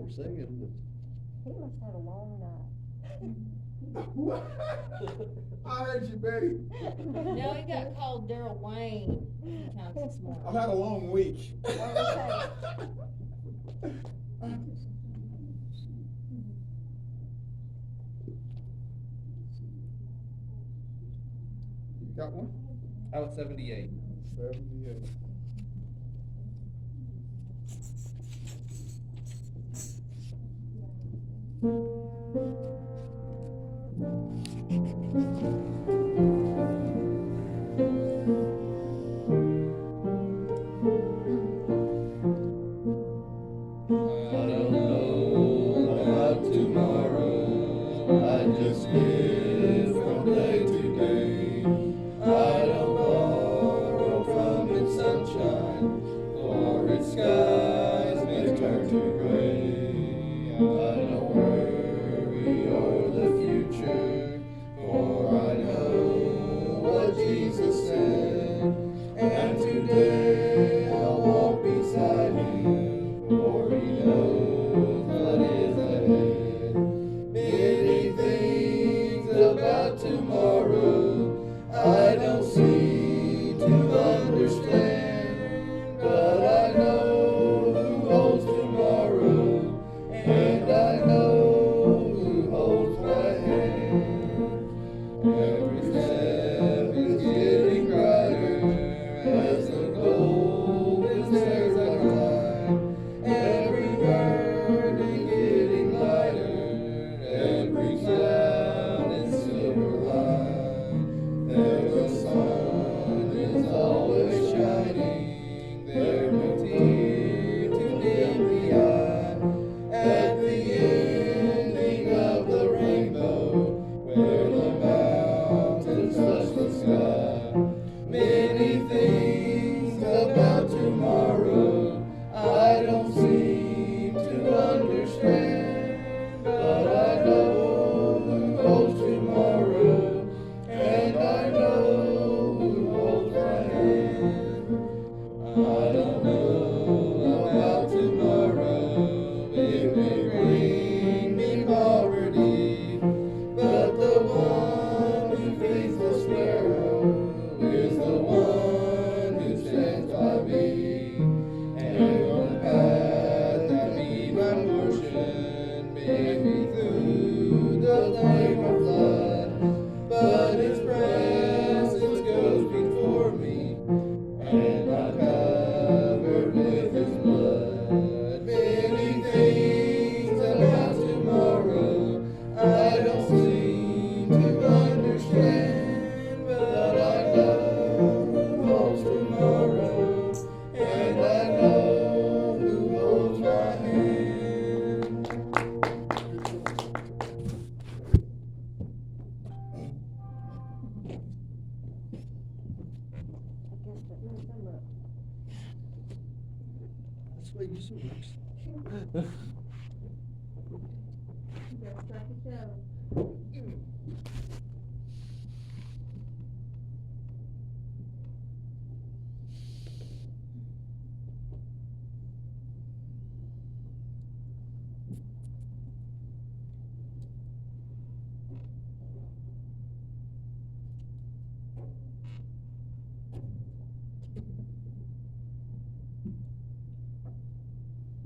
we're singing. He must have had a long night. I heard you, Betty. No, he got called Daryl Wayne times this morning. I've had a long week. You got one? I was 78. 78.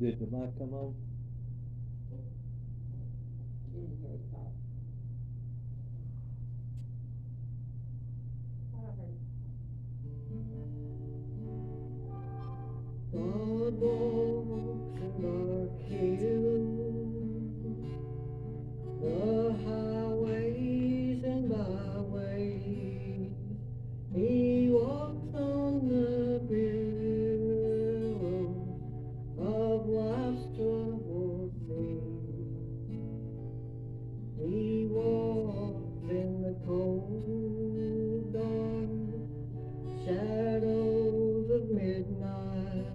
Did the mic come on? God walks in dark hills, the highways and byways. He walks on the billows of life's troubled sea. He walks in the cold, dark shadows of midnight,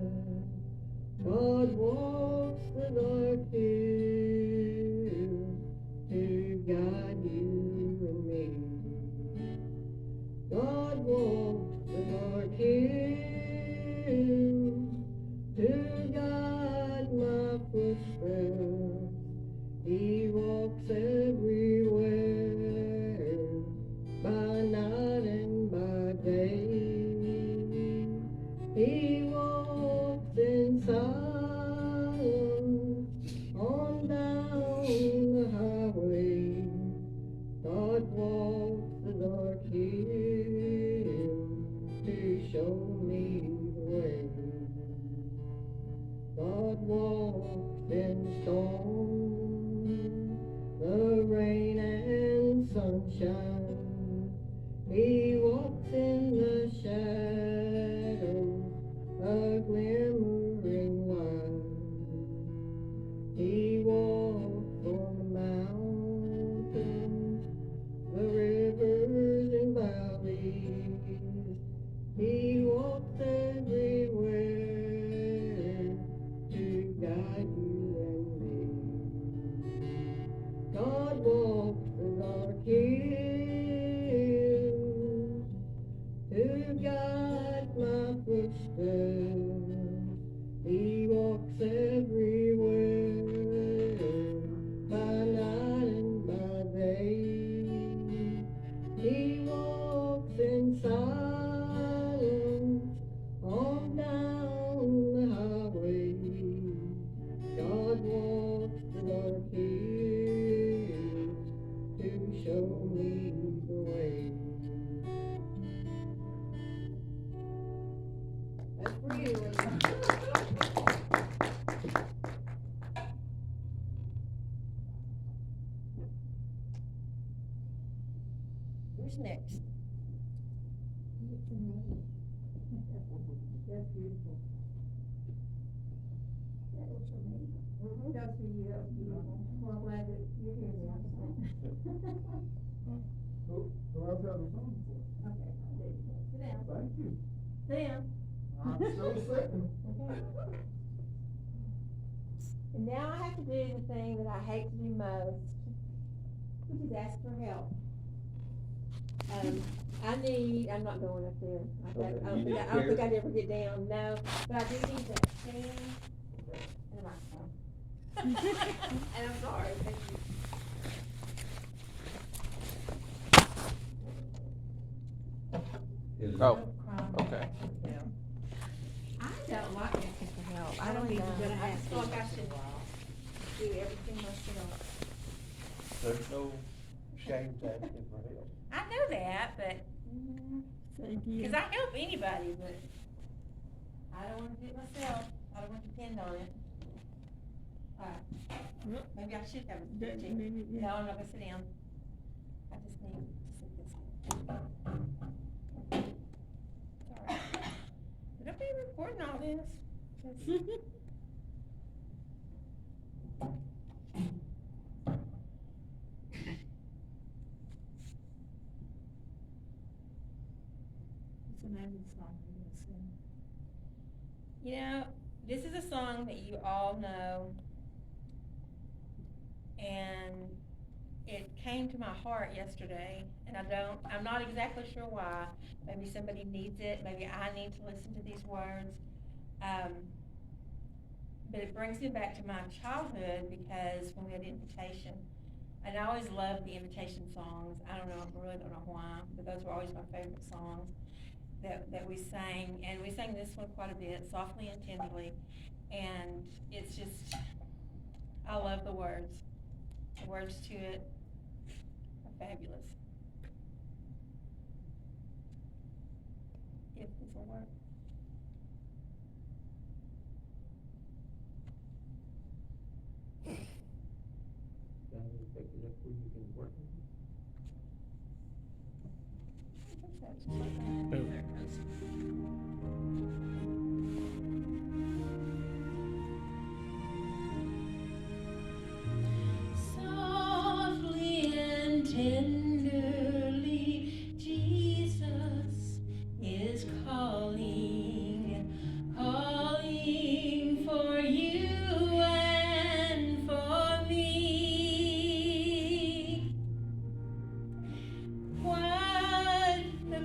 silence on down the highway. God walks the dark hill to show me the way. God walks in storm, the rain and sunshine. He walks in the shadows, a glimmering light. He walks on the mountains, the rivers and valleys. He walks everywhere to guide you and me. God walks the dark hills to guide my footsteps. He walks everywhere, by night and by day. He walks in silence on down the highway. God walks the dark hills to show me the way. That's for you, Lee. Who's next? It's me. That's beautiful. That was for me. That was for you, that was beautiful. Well, I'm glad that you're here now. Who else has a song for us? Okay, I'll do it. Sit down. Thank you. Sit down. I'm still sitting. Okay. And now I have to do the thing that I hate to do most, which is ask for help. I'm not going up there. I don't think I'd ever get down, no, but I do need that stand and a microphone. And I'm sorry, thank you. Is it- Oh, okay. I don't like asking for help. I don't even gonna ask. I feel like I should do everything myself. There's no shame to asking for help. I know that, but, cause I help anybody, but I don't wanna do it myself. I don't wanna depend on it. Alright, maybe I should have a seat. No, I'm not gonna sit down. I just need to sit this way. Alright. Would I be recording all this? You know, this is a song that you all know, and it came to my heart yesterday, and I'm not exactly sure why. Maybe somebody needs it, maybe I need to listen to these words. But it brings me back to my childhood because when we had invitation, and I always loved the invitation songs. I really don't know why, but those were always my favorite songs that we sang. And we sang this one quite a bit, Softly and Tenderly. And it's just, I love the words. The words to it are fabulous. If this will work. Pick it up where you can work. There it goes. Softly and tenderly, Jesus is calling, calling for you and for me. What the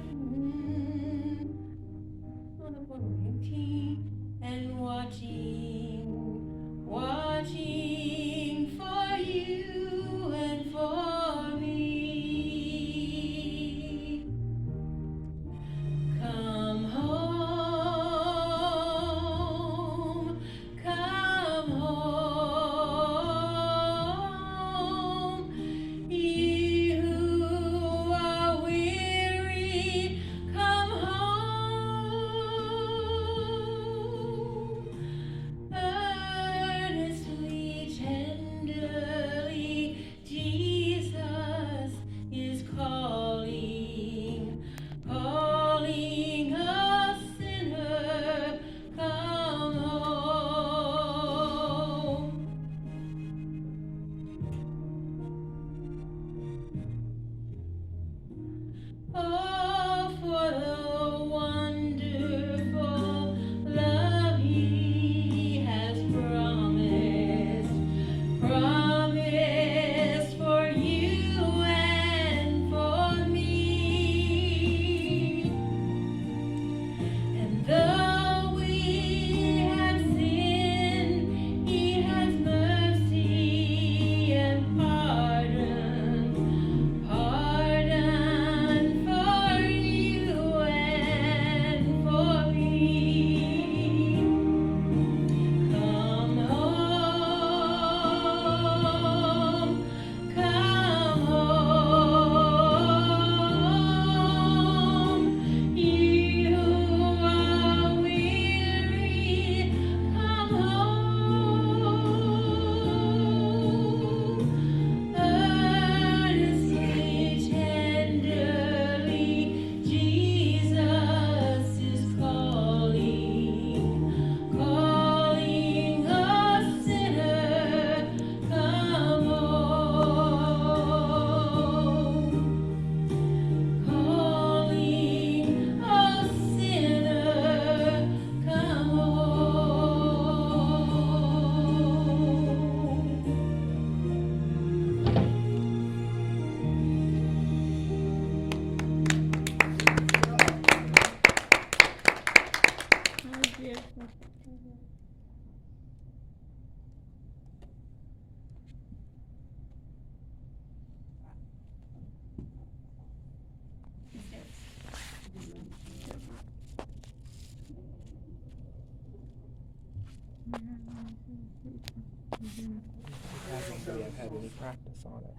Somebody had had any practice on it.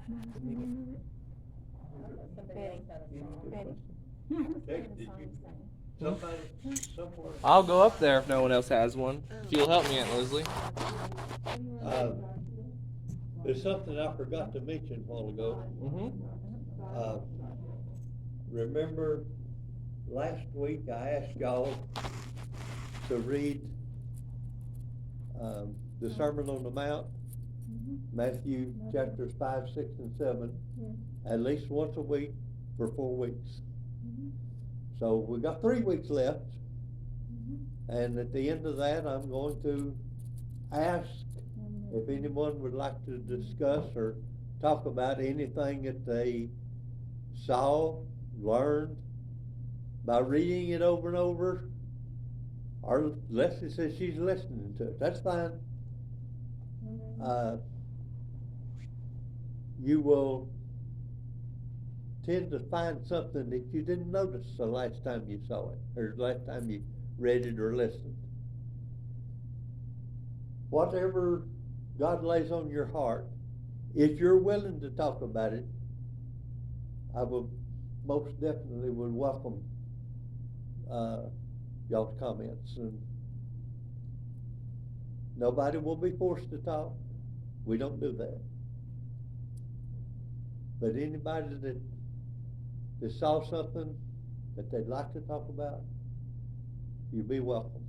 Somebody else had a song. Jake, did you, somebody, somewhere? I'll go up there if no one else has one. If you'll help me, Aunt Leslie. There's something I forgot to mention a while ago. Remember last week I asked y'all to read the Sermon on the Mount, Matthew chapters 5, 6, and 7, at least once a week for 4 weeks. So we got 3 weeks left, and at the end of that, I'm going to ask if anyone would like to discuss or talk about anything that they saw, learned by reading it over and over. Or Leslie says she's listening to it. That's fine. You will tend to find something that you didn't notice the last time you saw it, or the last time you read it or listened. Whatever God lays on your heart, if you're willing to talk about it, I will most definitely would welcome y'all's comments. And nobody will be forced to talk. We don't do that. But anybody that saw something that they'd like to talk about, you'd be welcome.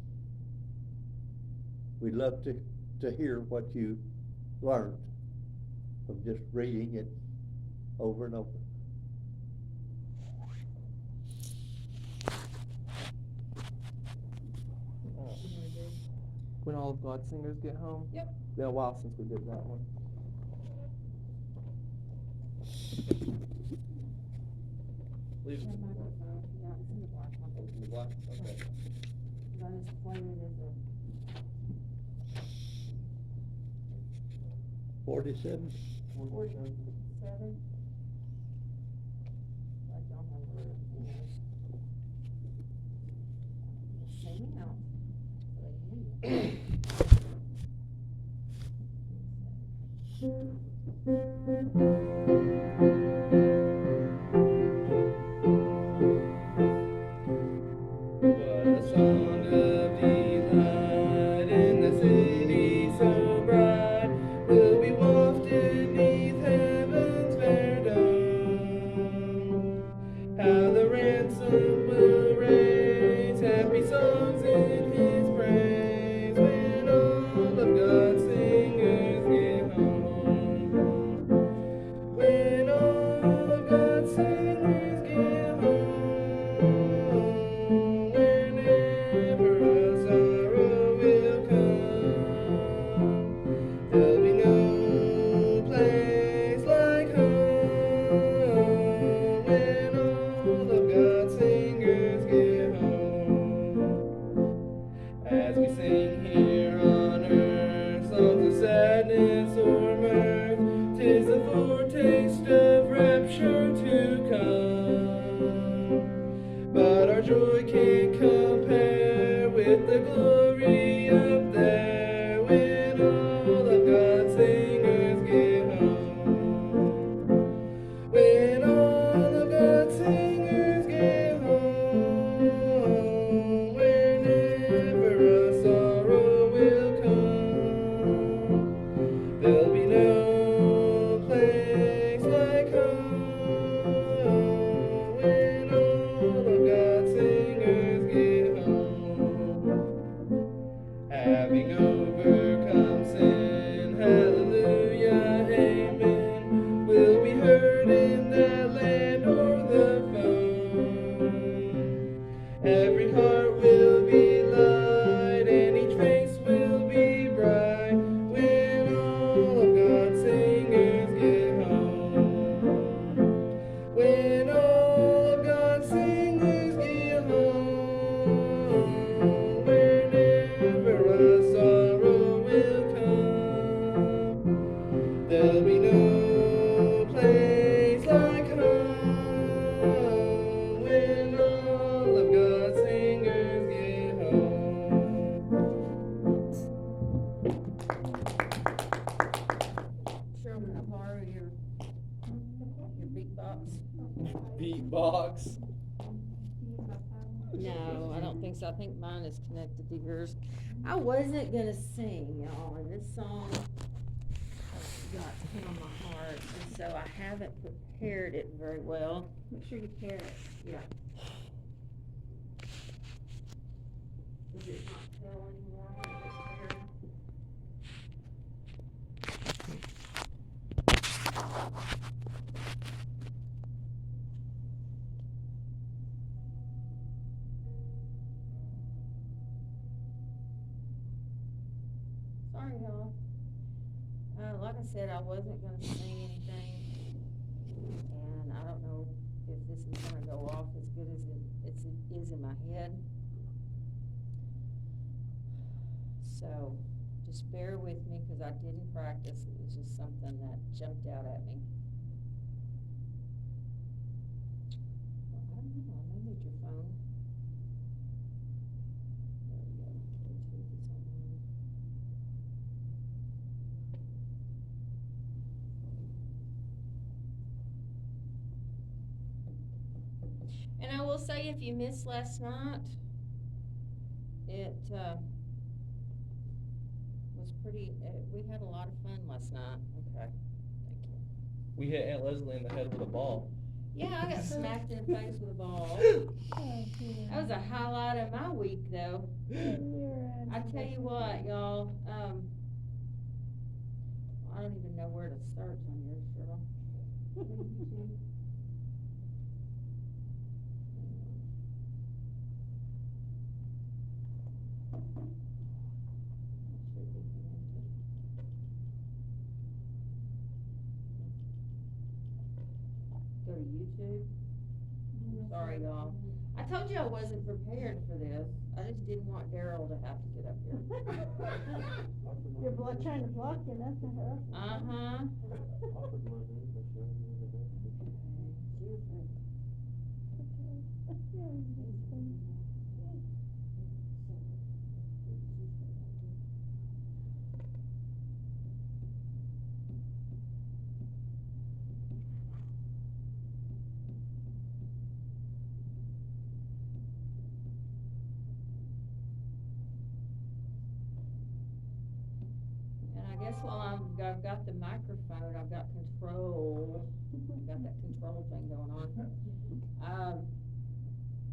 We'd love to hear what you learned from just reading it over and over. When all of God's singers get home? Yep. Been a while since we did that one. Leave it. Yeah, it's in the black one. In the black? Okay. I just played it as a 47? 47. I don't remember it. Sing out. What a song of delight in the city so bright will be wafted 'neath heaven's fair dome. How the ransom will raise happy songs in His praise when all of God's singers get home. When all of God's singers get home. Whenever a sorrow will come, there'll be no place like home. When all of God's singers get home. As we sing here on earth, songs of sadness or mirth, 'tis a foretaste of rapture to come. But our joy can't compare with the glory up there when all of God's singers get home. When all of God's singers get home. Whenever a sorrow will come, there'll be no place like home. When all of God's singers get home. Having overcome sin, hallelujah, amen, will be heard in that land o'er the foam. Every heart will be light, and each face will be bright when all of God's singers get home. When all of God's singers get home. Whenever a sorrow box. No, I don't think so. I think mine is connected to yours. I wasn't gonna sing, y'all, and this song got hit on my heart, and so I haven't prepared it very well. Make sure you pair it. Yeah. Does it not tell anymore when it's paired? Sorry, y'all. Like I said, I wasn't gonna sing anything, and I don't know if this is gonna go off as good as it is in my head. So, just bear with me, cause I didn't practice, it was just something that jumped out at me. Well, I don't know, I may need your phone. There we go, Bluetooth is on. And I will say, if you missed last night, it, was pretty, we had a lot of fun last night. Okay, thank you. We hit Aunt Leslie in the head with a ball. Yeah, I got smacked in the face with a ball. That was a highlight of my week, though. I tell you what, y'all, I don't even know where to start on yours, Cheryl. Go to YouTube. Sorry, y'all. I told you I wasn't prepared for this. I just didn't want Daryl to have to get up here. You're trying to block you, that's not her. Uh-huh. And I guess while I've got the microphone, I've got control. I've got that control thing going on.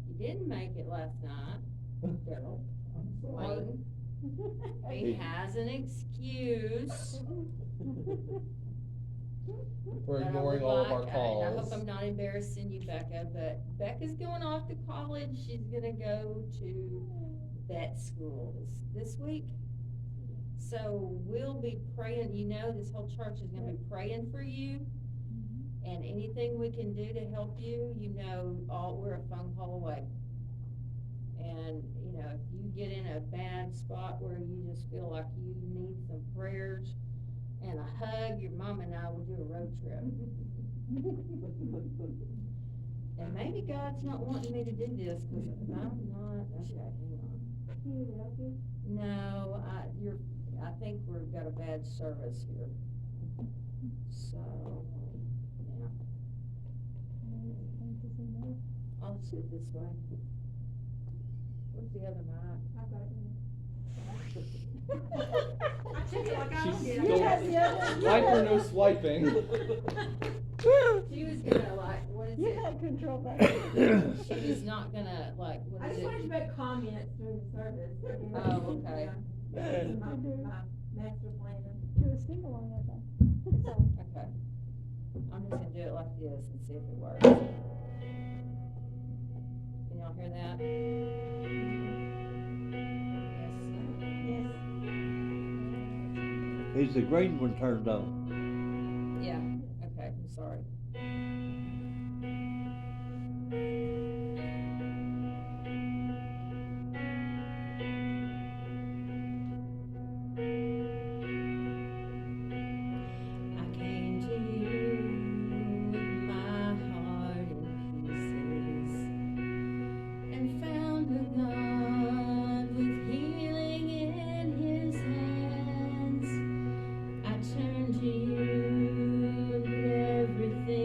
You didn't make it last night, Daryl. Wayne. He has an excuse. We're But I ignoring would all of our like- and I hope calls. I'm not embarrassing you, Becca, but Becca's going off to college. She's gonna go to vet school this week. So we'll be praying, this whole church is gonna be praying for you. And anything we can do to help you, we're a phone call away. And, if you get in a bad spot where you just feel like you need some prayers and a hug, your mom and I will do a road trip. And maybe God's not wanting me to do this, cause I'm not, okay, hang on. Can you help you? No, I think we've got a bad service here. So, yeah. I'll sit this way. Where's the other mic? I've got I took it like I She's don't still, get have the other- swipe or no swiping. She was gonna what is You it? had control back. She was not gonna what I is just wanted to it? make comments during the service. Oh, okay. Yeah. My master plan. Do a sing along with that. So, Okay. I'm just gonna do it like this and see if it works. Can y'all hear that? Yes. yes. Is the green one turned on? Yeah, okay, I'm sorry. I came to you with my heart in pieces and found a God with healing in his hands. I turned to you and did everything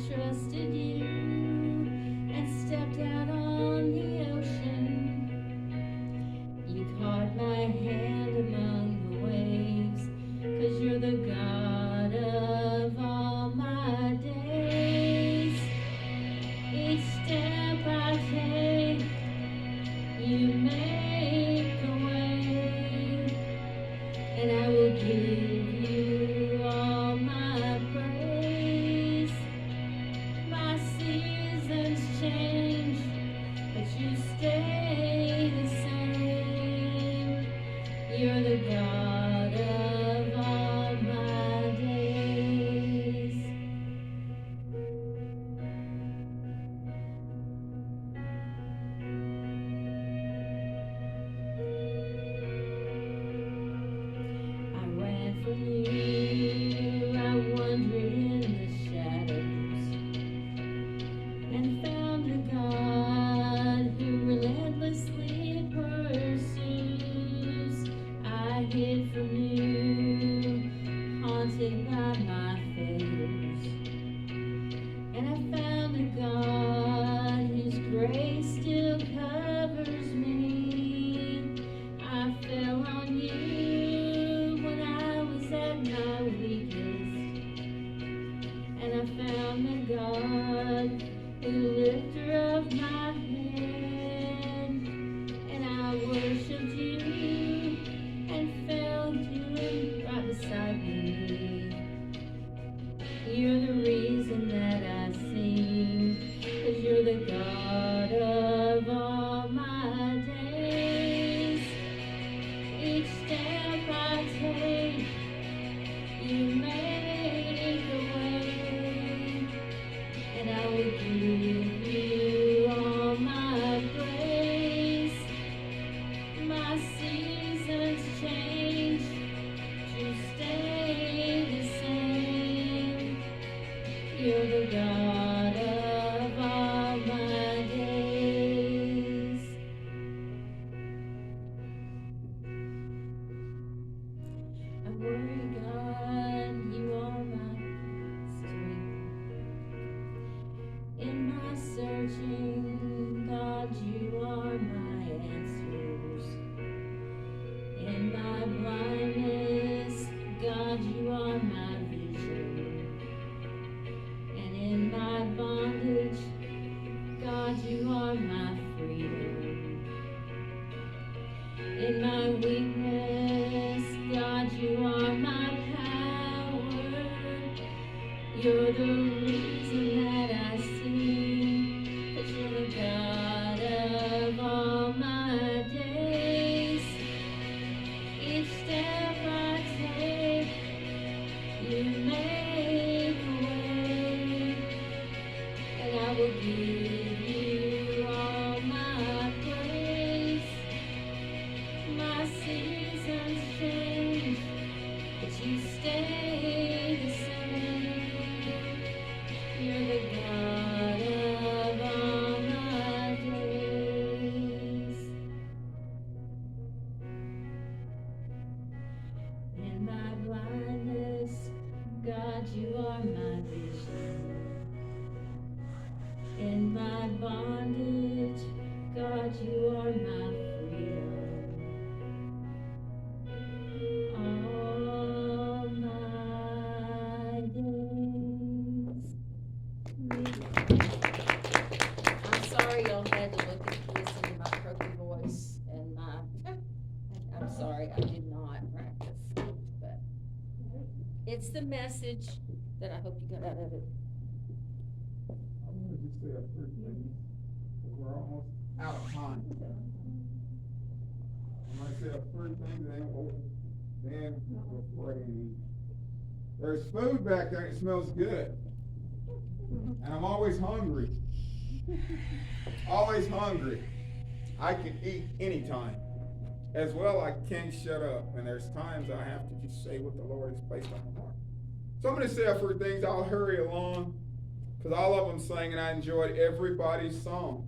trusted you and stepped out on the ocean. You caught my hand among the waves, 'cause you're the God of all my days. Each step I take, you make a way, and I will give you all my praise. My seasons change, but you stay the same. You're the God of all my days. I ran from you, I wandered in the shadows, and found a God who relentlessly pursues. I hid from you, haunted by my failures, and I found a God whose grace still covers me. I fell on you when I was at my weakest, and I found the God who lifter of my head, and I worshiped you and felt you right beside me. You're the reason that I sing, 'cause you're the God of all my days. Each step I take, you make a way, and I will give you all my praise. My seasons change, you stay the same. You're the God of all my days. I worry, God, you are my strength. In my searching, God, you are my answers. In my blindness, God, you are my vision. And in my bondage, God, you are my freedom. In my weakness, God, you are my power. You're the reason that I sing, that you're the God of all my days. Each step I take, you make a way, and I will give you all my praise. My seasons change, but you stay the same. You're the God of all my days. In my blindness, God, you are my vision. In my bondage, God, you are my freedom. All my days. I'm sorry y'all had to listen to my croaky voice and my, I'm sorry, I did not practice, but it's the message that I hope you got out of it. I'm gonna just say a few things, 'cause we're almost out of time. When I say a few things, then we'll pray and eat. There's food back there, and it smells good. And I'm always hungry. Always hungry. I can eat anytime. As well, I can't shut up. And there's times I have to just say what the Lord has placed on my heart. So I'm going to say a few things. I'll hurry along, because all of them sang, and I enjoyed everybody's song.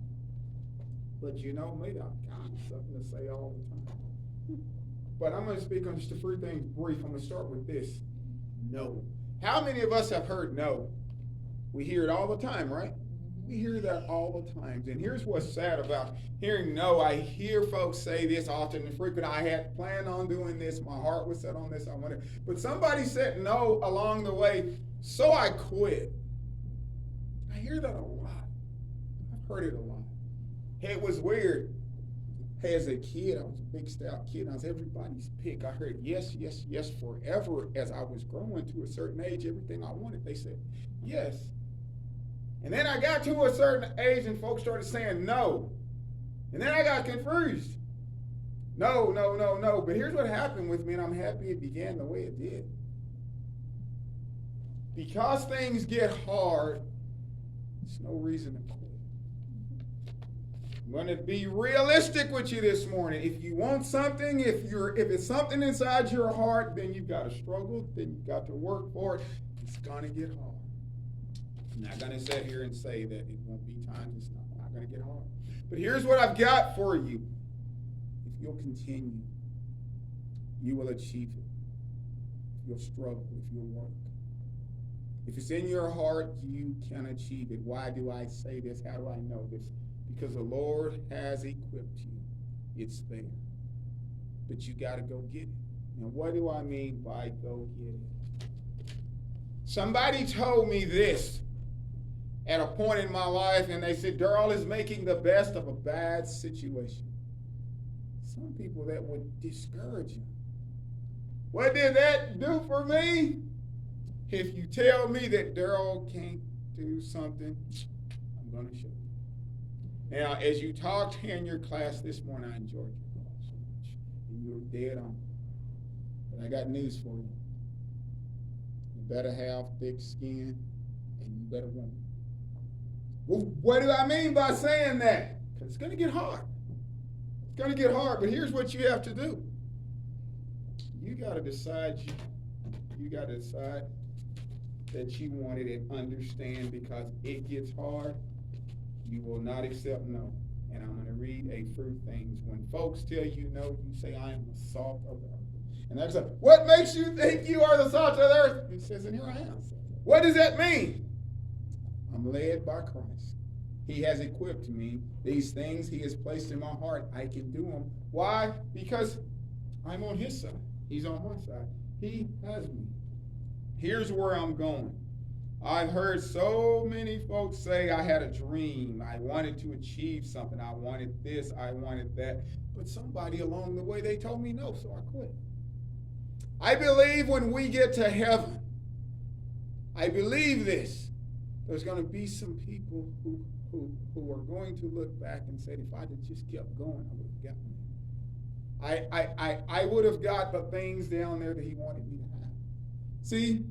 But you know me, I've got something to say all the time. But I'm going to speak on just a few things brief. I'm going to start with this. No. How many of us have heard no? We hear it all the time, right? We hear that all the time. And here's what's sad about hearing no. I hear folks say this often and frequent. I had planned on doing this. My heart was set on this. I wanted, but somebody said no along the way, so I quit. I hear that a lot. I've heard it a lot. Hey, it was weird. Hey, as a kid, I was a big, stout kid. I was everybody's pick. I heard yes, yes, yes forever. As I was growing to a certain age, everything I wanted, they said yes. And then I got to a certain age and folks started saying no. And then I got confused. No, no, no, no. But here's what happened with me, and I'm happy it began the way it did. Because things get hard, there's no reason to quit. I'm going to be realistic with you this morning. If you want something, if it's something inside your heart, then you've got to struggle, then you've got to work for it. It's going to get hard. I'm not going to sit here and say that it won't be times it's not going to get hard. But here's what I've got for you. If you'll continue, you will achieve it. If you'll struggle, if you'll work. If it's in your heart, you can achieve it. Why do I say this? How do I know this? Because the Lord has equipped you. It's there. But you got to go get it. Now, what do I mean by go get it? Somebody told me this at a point in my life, and they said, Darrell is making the best of a bad situation. Some people that would discourage you. What did that do for me? If you tell me that Darrell can't do something, I'm going to show you. Now, as you talked in your class this morning, I enjoyed your class so much. And you were dead on. But I got news for you. You better have thick skin, and you better want it. Well, what do I mean by saying that? Because it's going to get hard. It's going to get hard, but here's what you have to do. You got to decide. You got to decide that you want it and understand, because it gets hard. You will not accept no. And I'm going to read a few things. When folks tell you no, you say, I am the salt of the earth. And that's what makes you think you are the salt of the earth? He says, and here I am. What does that mean? I'm led by Christ. He has equipped me. These things he has placed in my heart, I can do them. Why? Because I'm on his side. He's on my side. He has me. Here's where I'm going. I've heard so many folks say I had a dream. I wanted to achieve something. I wanted this. I wanted that. But somebody along the way, they told me no, so I quit. I believe when we get to heaven, I believe this. There's going to be some people who are going to look back and say, if I'd have just kept going, I would have gotten there. I would have got the things down there that he wanted me to have. See,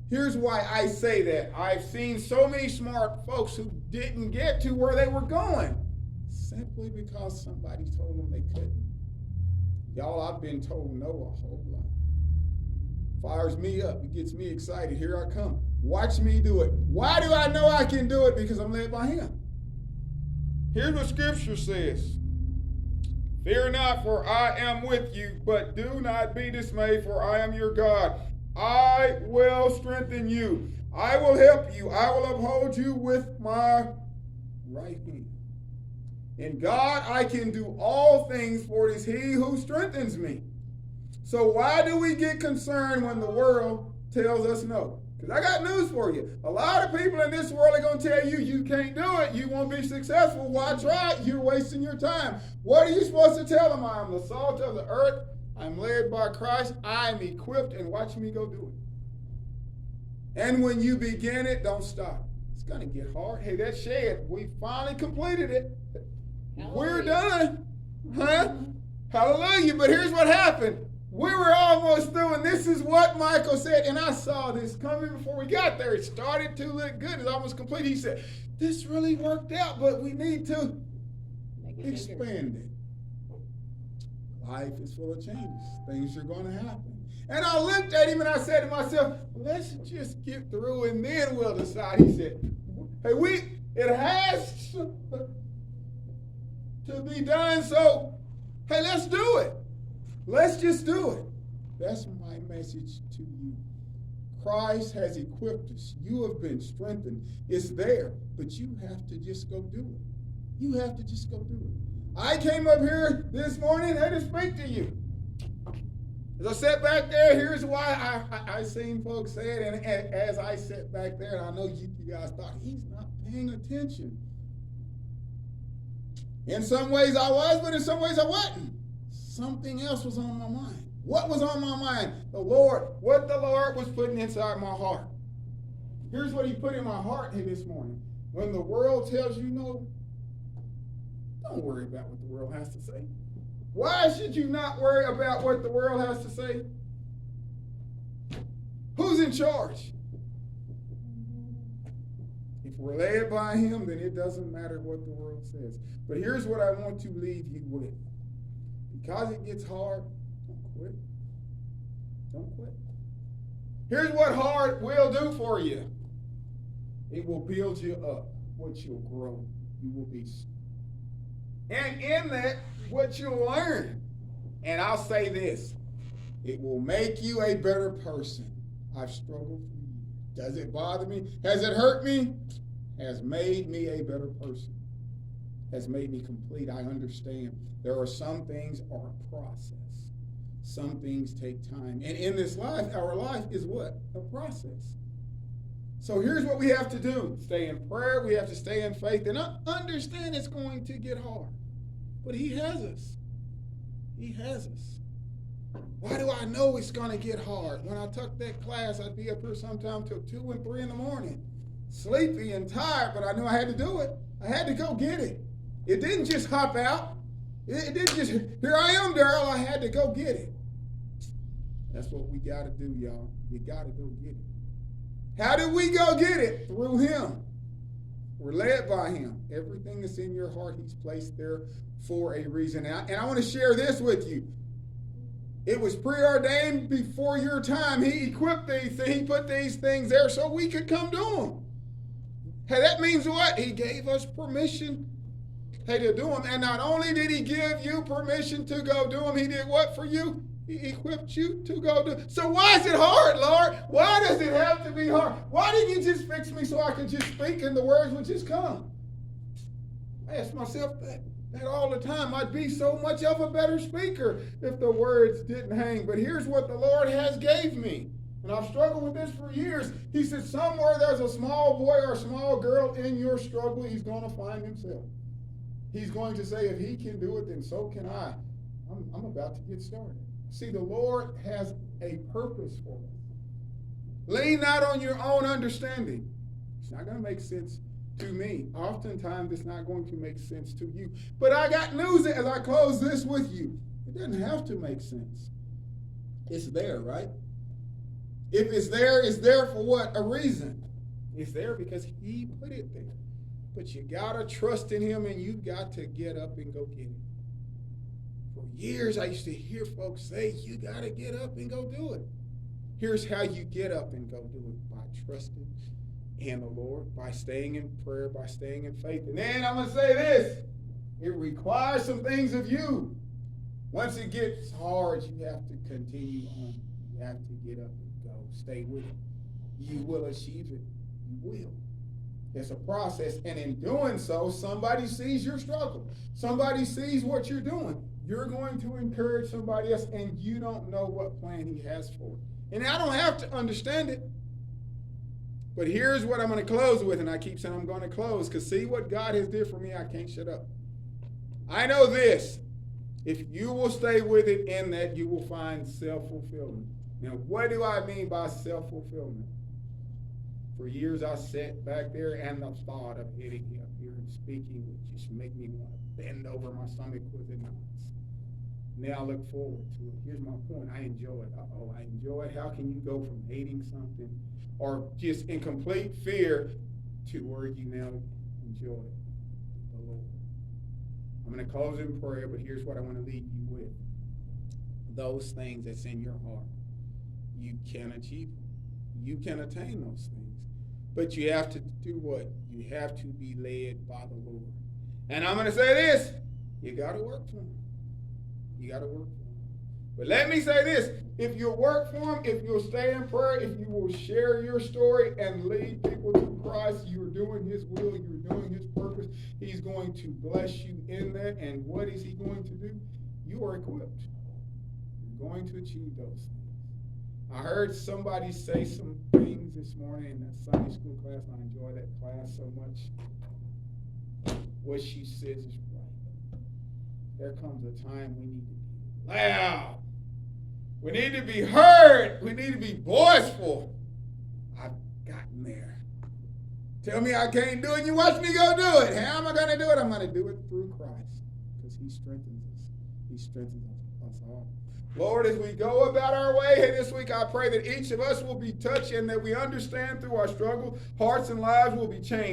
here's why I say that. I've seen so many smart folks who didn't get to where they were going simply because somebody told them they couldn't. Y'all, I've been told no a whole lot. Fires me up. It gets me excited. Here I come. Watch me do it. Why do I know I can do it? Because I'm led by him. Here's what Scripture says. Fear not, for I am with you, but do not be dismayed, for I am your God. I will strengthen you. I will help you. I will uphold you with my right hand. In God I can do all things, for it is he who strengthens me. So why do we get concerned when the world tells us no? Because I got news for you. A lot of people in this world are going to tell you, you can't do it. You won't be successful. Why try? You're wasting your time. What are you supposed to tell them? I'm the salt of the earth. I'm led by Christ. I'm equipped, and watch me go do it. And when you begin it, don't stop. It's going to get hard. Hey, that shed, we finally completed it. Hallelujah. We're done. Huh? Hallelujah. But here's what happened. We were almost through, and this is what Michael said, and I saw this coming before we got there. It started to look good. It's almost complete. He said, this really worked out, but we need to expand it. Life is full of changes. Things are going to happen. And I looked at him, and I said to myself, let's just get through, and then we'll decide. He said, hey, it has to be done, so, hey, let's do it. Let's just do it. That's my message to you. Christ has equipped us. You have been strengthened. It's there, but you have to just go do it. You have to just go do it. I came up here this morning to speak to you. As I sat back there, here's why I seen folks say it, and as I sat back there, and I know you guys thought, he's not paying attention. In some ways I was, but in some ways I wasn't. Something else was on my mind. What was on my mind? What the Lord was putting inside my heart. Here's what he put in my heart this morning. When the world tells you no, don't worry about what the world has to say. Why should you not worry about what the world has to say? Who's in charge? If we're led by him, then it doesn't matter what the world says. But here's what I want to leave you with. Because it gets hard, don't quit. Don't quit. Here's what hard will do for you. It will build you up. What you'll grow. You will be. And in that, what you'll learn. And I'll say this. It will make you a better person. I've struggled for years. Does it bother me? Has it hurt me? Has made me a better person. Has made me complete. I understand. There are some things are a process. Some things take time. And in this life, our life is what? A process. So here's what we have to do. Stay in prayer. We have to stay in faith. And I understand it's going to get hard. But he has us. He has us. Why do I know it's going to get hard? When I took that class, I'd be up here sometime till 2 and 3 in the morning. Sleepy and tired, but I knew I had to do it. I had to go get it. It didn't just hop out. It didn't just, here I am, Daryl. I had to go get it. That's what we got to do, y'all. You got to go get it. How do we go get it? Through him. We're led by him. Everything that's in your heart, he's placed there for a reason. And I want to share this with you. It was preordained before your time. He equipped these things. He put these things there so we could come do them. Hey, that means what? He gave us permission, hey, to do them. And not only did he give you permission to go do them, he did what for you? He equipped you to go do. So why is it hard, Lord? Why does it have to be hard? Why didn't you just fix me so I could just speak and the words would just come? I ask myself that all the time. I'd be so much of a better speaker if the words didn't hang. But here's what the Lord has gave me. And I've struggled with this for years. He said, somewhere there's a small boy or a small girl in your struggle, he's going to find himself. He's going to say, if he can do it, then so can I. I'm about to get started. See, the Lord has a purpose for us. Lean not on your own understanding. It's not going to make sense to me. Oftentimes, it's not going to make sense to you. But I got news as I close this with you. It doesn't have to make sense. It's there, right? If it's there for what? A reason. It's there because he put it there. But you got to trust in him and you got to get up and go get it. For years, I used to hear folks say, you got to get up and go do it. Here's how you get up and go do it. By trusting in the Lord, by staying in prayer, by staying in faith. And then I'm going to say this. It requires some things of you. Once it gets hard, you have to continue on. You have to get up and go. Stay with it. You will achieve it. You will. It's a process. And in doing so, somebody sees your struggle. Somebody sees what you're doing. You're going to encourage somebody else, and you don't know what plan he has for it. And I don't have to understand it. But here's what I'm going to close with, and I keep saying I'm going to close, because see what God has did for me, I can't shut up. I know this. If you will stay with it in that, you will find self-fulfillment. Now, what do I mean by self-fulfillment? For years, I sat back there, and the thought of getting up here and speaking would just make me want to bend over. My stomach was in knots. Now I look forward to it. Here's my point. I enjoy it. I enjoy it. How can you go from hating something or just in complete fear to where you now enjoy the Lord? I'm going to close in prayer, but here's what I want to leave you with. Those things that's in your heart, you can achieve them. You can attain those things. But you have to do what? You have to be led by the Lord. And I'm going to say this. You got to work for him. You got to work for him. But let me say this, if you work for him, if you'll stay in prayer, if you will share your story and lead people to Christ, you're doing his will, you're doing his purpose. He's going to bless you in that. And what is he going to do? You are equipped. You're going to achieve those things. I heard somebody say some things this morning in that Sunday school class, and I enjoy that class so much. What she says is right. There comes a time we need to be loud. We need to be heard. We need to be voiceful. I've gotten there. Tell me I can't do it, you watch me go do it. How am I going to do it? I'm going to do it through Christ, because he strengthens us. He strengthens us all. Lord, as we go about our way this week, I pray that each of us will be touched and that we understand through our struggle, hearts and lives will be changed.